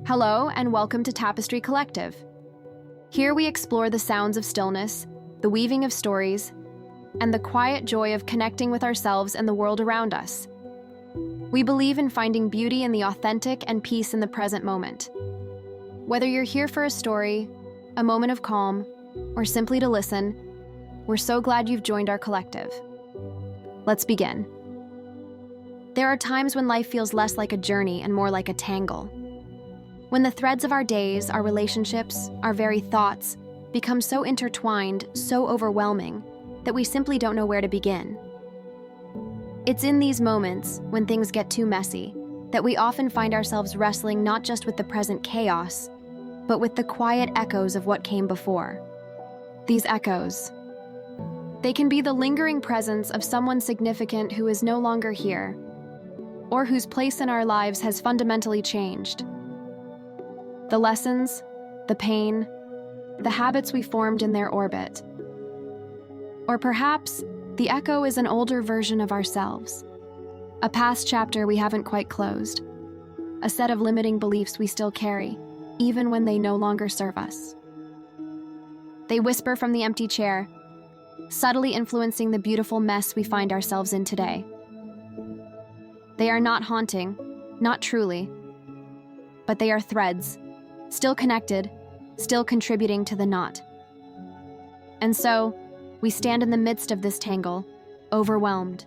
Hello and welcome to Tapestry Collective. Here we explore the sounds of stillness, the weaving of stories, and the quiet joy of connecting with ourselves and the world around us. We believe in finding beauty in the authentic and peace in the present moment. Whether you're here for a story, a moment of calm, or simply to listen, we're so glad you've joined our collective. Let's begin. There are times when life feels less like a journey and more like a tangle. When the threads of our days, our relationships, our very thoughts become so intertwined, so overwhelming, that we simply don't know where to begin. It's in these moments, when things get too messy, that we often find ourselves wrestling not just with the present chaos, but with the quiet echoes of what came before. These echoes, they can be the lingering presence of someone significant who is no longer here, or whose place in our lives has fundamentally changed. The lessons, the pain, the habits we formed in their orbit. Or perhaps the echo is an older version of ourselves, a past chapter we haven't quite closed, a set of limiting beliefs we still carry, even when they no longer serve us. They whisper from the empty chair, subtly influencing the beautiful mess we find ourselves in today. They are not haunting, not truly, but they are threads, still connected, still contributing to the knot. And so, we stand in the midst of this tangle, overwhelmed.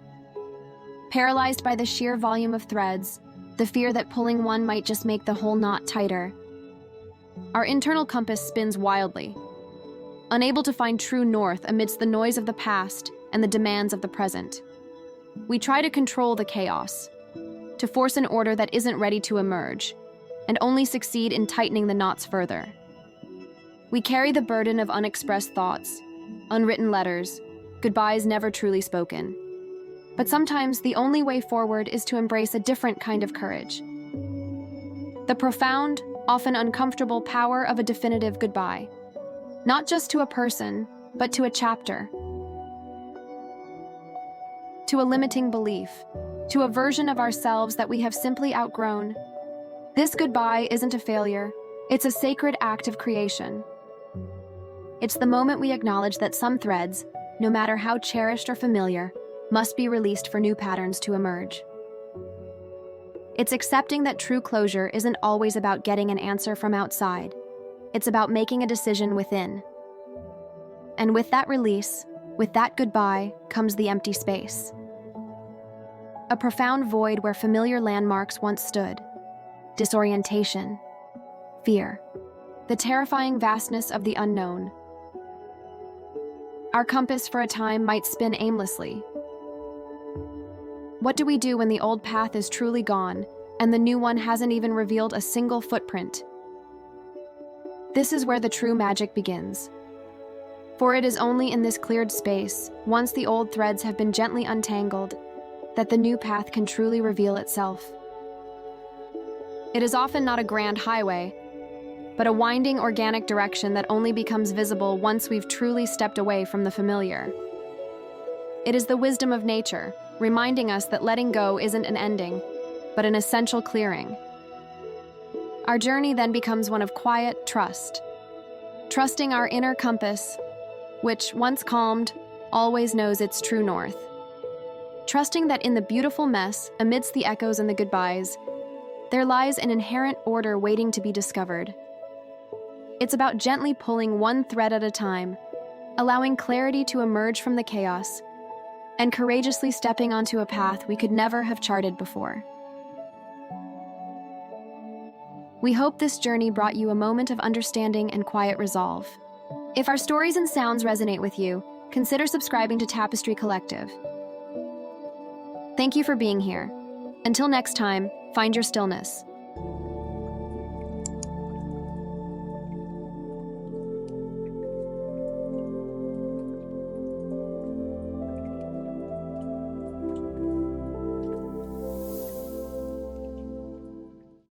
Paralyzed by the sheer volume of threads, the fear that pulling one might just make the whole knot tighter. Our internal compass spins wildly, unable to find true north amidst the noise of the past and the demands of the present. We try to control the chaos, to force an order that isn't ready to emerge, and only succeed in tightening the knots further. We carry the burden of unexpressed thoughts, unwritten letters, goodbyes never truly spoken. But sometimes the only way forward is to embrace a different kind of courage. The profound, often uncomfortable power of a definitive goodbye. Not just to a person, but to a chapter. To a limiting belief, to a version of ourselves that we have simply outgrown. This goodbye isn't a failure, it's a sacred act of creation. It's the moment we acknowledge that some threads, no matter how cherished or familiar, must be released for new patterns to emerge. It's accepting that true closure isn't always about getting an answer from outside. It's about making a decision within. And with that release, with that goodbye, comes the empty space. A profound void where familiar landmarks once stood. Disorientation, fear, the terrifying vastness of the unknown. Our compass for a time might spin aimlessly. What do we do when the old path is truly gone and the new one hasn't even revealed a single footprint? This is where the true magic begins. For it is only in this cleared space, once the old threads have been gently untangled, that the new path can truly reveal itself. It is often not a grand highway, but a winding organic direction that only becomes visible once we've truly stepped away from the familiar. It is the wisdom of nature, reminding us that letting go isn't an ending, but an essential clearing. Our journey then becomes one of quiet trust, trusting our inner compass, which, once calmed, always knows its true north. Trusting that in the beautiful mess, amidst the echoes and the goodbyes, there lies an inherent order waiting to be discovered. It's about gently pulling one thread at a time, allowing clarity to emerge from the chaos, and courageously stepping onto a path we could never have charted before. We hope this journey brought you a moment of understanding and quiet resolve. If our stories and sounds resonate with you, consider subscribing to Tapestry Collective. Thank you for being here. Until next time, find your stillness.